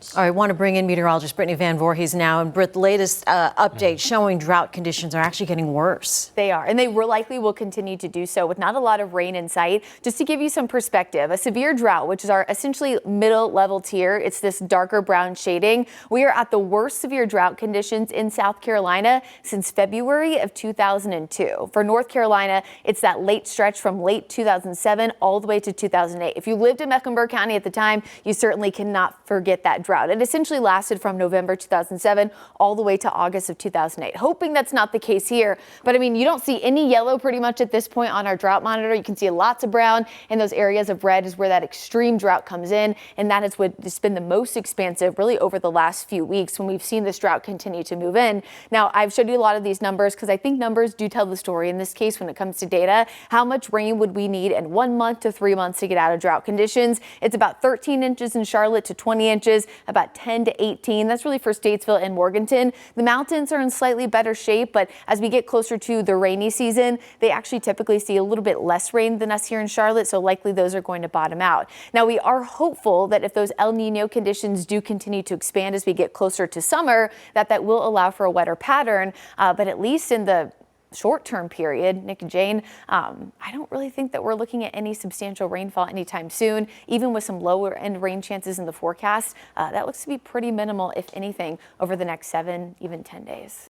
All right, I want to bring in meteorologist Brittany Van Voorhees now. And Britt, the latest update showing drought conditions are actually getting worse. They are, and they likely will continue to do so with not a lot of rain in sight. Just to give you some perspective, a severe drought, which is our essentially middle level tier, it's this darker brown shading. We are at the worst severe drought conditions in South Carolina since February of 2002. For North Carolina, it's that late stretch from late 2007 all the way to 2008. If you lived in Mecklenburg County at the time, you certainly cannot forget that drought. It essentially lasted from November 2007 all the way to August of 2008. Hoping that's not the case here, but I mean, you don't see any yellow pretty much at this point on our drought monitor. You can see lots of brown, and those areas of red is where that extreme drought comes in, and that is what has been the most expansive really over the last few weeks when we've seen this drought continue to move in. Now, I've showed you a lot of these numbers because I think numbers do tell the story in this case when it comes to data. How much rain would we need in 1 month to 3 months to get out of drought conditions? It's about 13 inches in Charlotte to 20 inches, about 10 to 18. That's really for Statesville and Morganton. The mountains are in slightly better shape, but as we get closer to the rainy season, they actually typically see a little bit less rain than us here in Charlotte, so likely those are going to bottom out. Now, we are hopeful that if those El Nino conditions do continue to expand as we get closer to summer, that will allow for a wetter pattern, but at least in the short-term period, Nick and Jane, I don't really think that we're looking at any substantial rainfall anytime soon. Even with some lower end rain chances in the forecast, that looks to be pretty minimal, if anything, over the next 7, even 10 days.